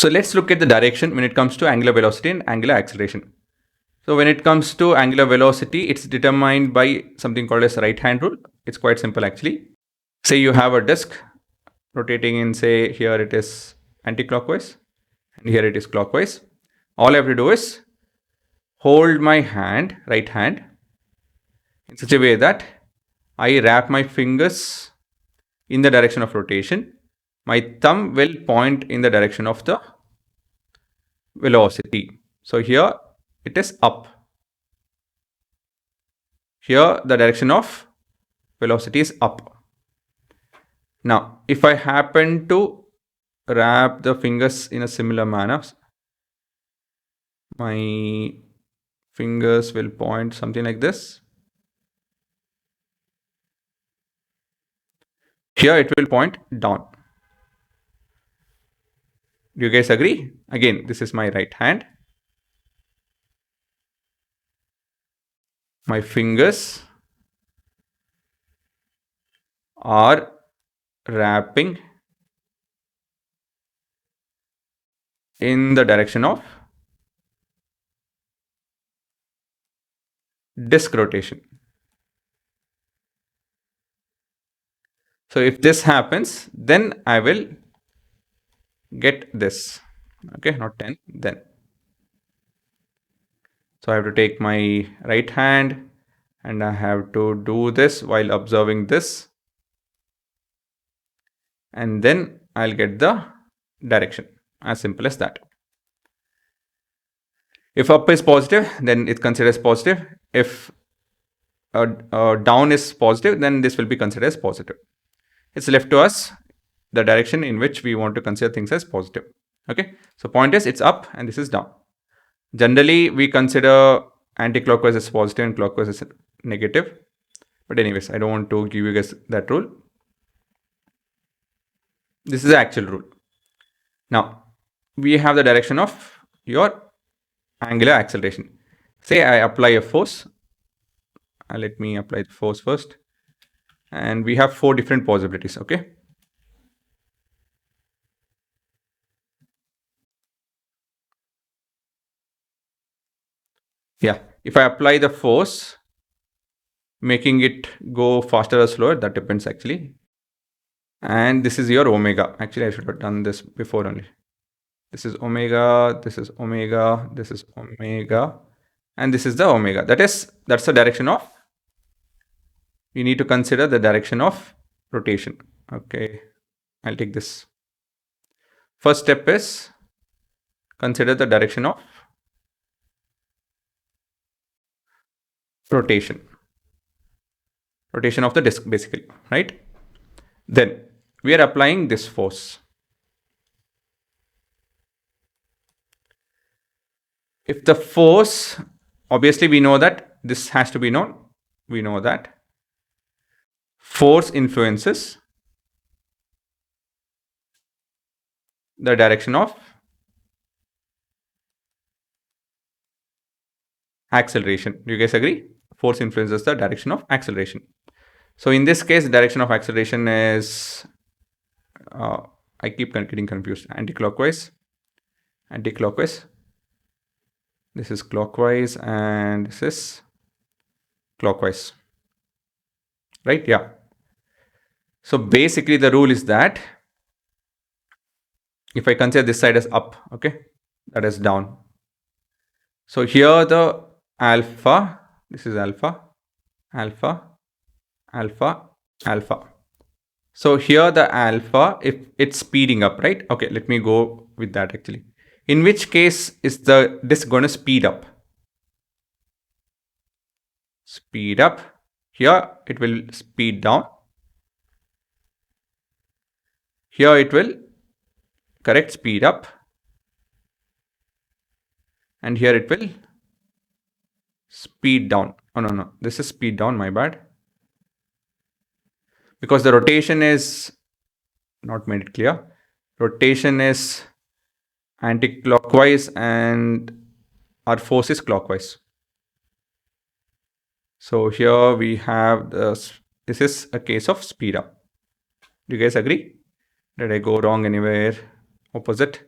So let's look at the direction when it comes to angular velocity and angular acceleration. So when it comes to angular velocity, it's determined by something called as right hand rule. It's quite simple actually. Say you have a disk rotating in, say here it is anti-clockwise and here it is clockwise. All I have to do is hold my hand, right hand, in such a way that I wrap my fingers in the direction of rotation. My thumb will point in the direction of the velocity. So here it is up. Here the direction of velocity is up. Now, if I happen to wrap the fingers in a similar manner, my fingers will point something like this. Here it will point down. Do you guys agree? Again, this is my right hand. My fingers are wrapping in the direction of disk rotation. So if this happens, then I will get this. Okay, not 10, then. So I have to take my right hand and I have to do this while observing this. And then I'll get the direction. As simple as that. If up is positive, then it's considered as positive. If down is positive, then this will be considered as positive. It's left to us the direction in which we want to consider things as positive. Okay, so point is it's up and this is down. Generally, we consider anti-clockwise as positive and clockwise as negative. But anyways, I don't want to give you guys that rule. This is the actual rule. Now, we have the direction of your angular acceleration. Say I apply a force. Let me apply the force first. And we have 4 different possibilities, okay? Yeah, if I apply the force, making it go faster or slower, that depends actually. And this is your omega. Actually, I should have done this before only. This is omega, this is omega, this is omega, and this is the omega. That's the direction of, we need to consider the direction of rotation. Okay, I'll take this. First step is consider the direction of rotation of the disk basically, right? Then we are applying this force. If the force, obviously we know that this has to be known. We know that force influences the direction of acceleration. Do you guys agree? Force influences the direction of acceleration. So in this case, the direction of acceleration is, I keep getting confused, anti-clockwise. This is clockwise and this is clockwise, right? Yeah. So basically the rule is that if I consider this side as up, okay, that is down. So here the alpha, this is alpha, alpha, alpha, alpha. So here the alpha, if it's speeding up, right? Okay, let me go with that actually. In which case is the disk going to speed up? Speed up. Here it will speed down. Here it will speed up. And here it will speed down. Oh, no. This is speed down, my bad. Because the rotation is not made it clear. Rotation is anti-clockwise and our force is clockwise. So here we have this is a case of speed up. Do you guys agree? Did I go wrong anywhere? Opposite?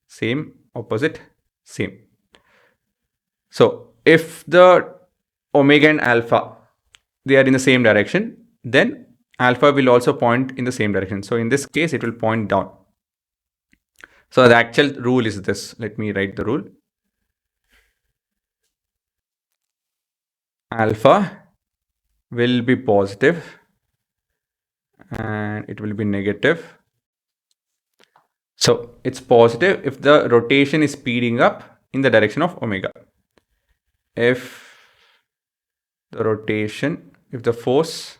same, opposite, same. So if the omega and alpha, they are in the same direction, then alpha will also point in the same direction. So in this case, it will point down. So the actual rule is this. Let me write the rule. Alpha will be positive and it will be negative. So it's positive if the rotation is speeding up in the direction of omega. If the rotation, if the force,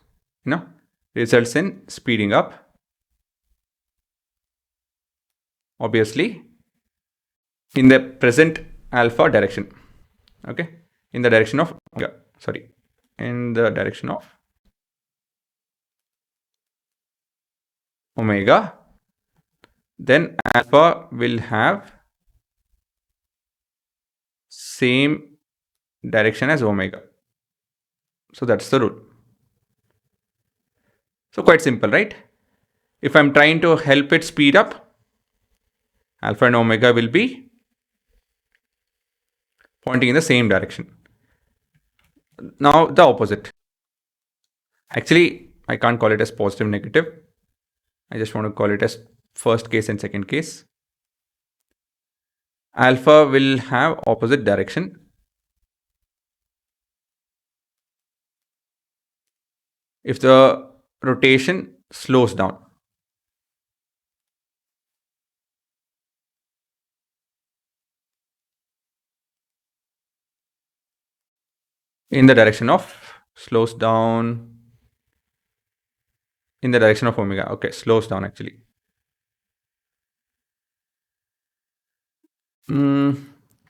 results in speeding up, obviously in the present alpha direction, okay, in the direction of omega, in the direction of omega, then alpha will have same direction as omega. So that's the rule. So quite simple, right? If I'm trying to help it speed up, alpha and omega will be pointing in the same direction. Now the opposite. Actually, I can't call it as positive, negative. I just want to call it as first case and second case. Alpha will have opposite direction. If the rotation slows down. In the direction of, slows down in the direction of omega. Okay, slows down actually.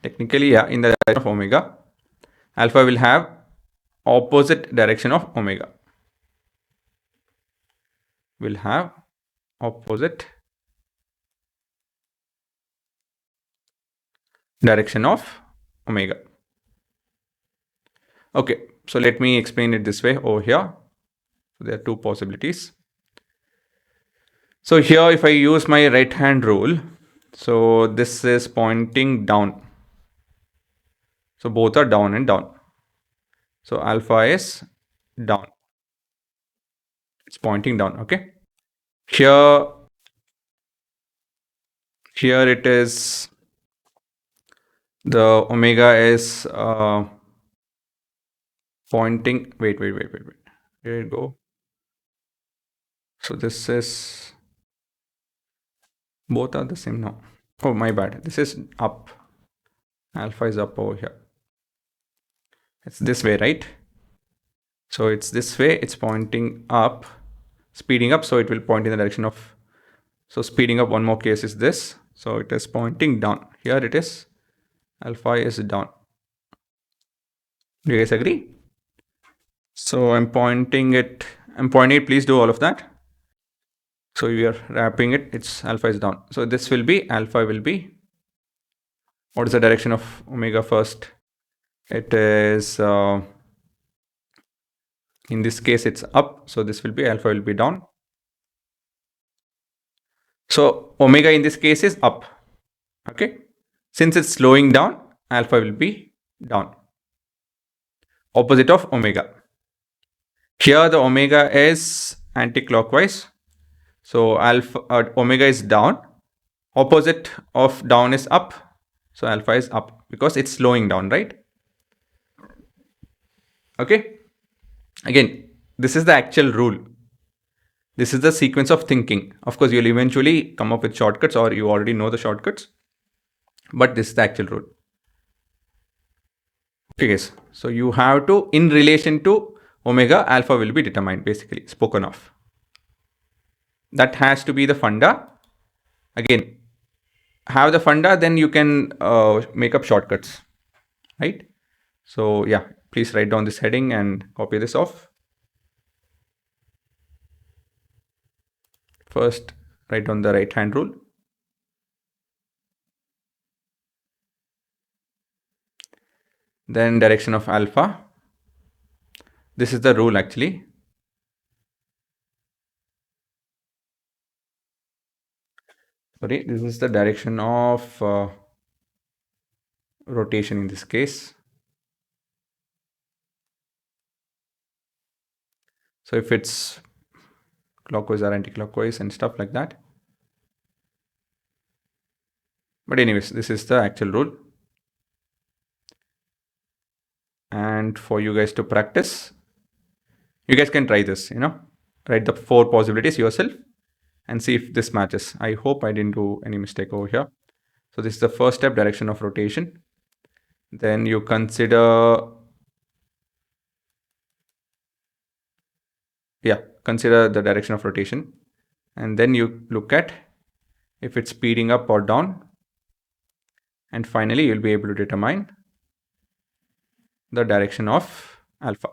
Technically, yeah, in the direction of omega, alpha will have opposite direction of omega. Will have opposite direction of omega. Okay, so let me explain it this way over here. So there are two possibilities. So here, if I use my right hand rule, so this is pointing down. So both are down and down. So alpha is down. It's pointing down, okay? Here it is, the omega is pointing, wait. Where did it go? So this is, both are the same now. Oh, my bad. This is up. Alpha is up over here. It's this way, right? So it's this way, it's pointing up, speeding up, so it will point in the direction of, so speeding up, one more case is this. So it is pointing down. Here it is, alpha is down. Do you guys agree? So I'm pointing it, please do all of that. So we are wrapping it, it's alpha is down. So this will be, alpha will be, what is the direction of omega first? It is, in this case, it's up. So this will be, alpha will be down. So omega in this case is up. Okay. Since it's slowing down, alpha will be down. Opposite of omega. Here the omega is anti-clockwise. So omega is down. Opposite of down is up. So alpha is up because it's slowing down, right? Okay. Again, this is the actual rule. This is the sequence of thinking. Of course, you'll eventually come up with shortcuts, or you already know the shortcuts. But this is the actual rule. Okay, guys. So you have to, in relation to omega, alpha will be determined, basically, spoken of. That has to be the funda. Again, have the funda, then you can make up shortcuts, right? So yeah, please write down this heading and copy this off. First, write down the right hand rule. Then direction of alpha. This is the rule actually. sorry, this is the direction of rotation in this case. So if it's clockwise or anti-clockwise and stuff like that. But anyways, this is the actual rule. And for you guys to practice, you guys can try this, write the 4 possibilities yourself and see if this matches. I hope I didn't do any mistake over here. So this is the first step, direction of rotation. Then you consider the direction of rotation. And then you look at if it's speeding up or down. And finally, you'll be able to determine the direction of alpha.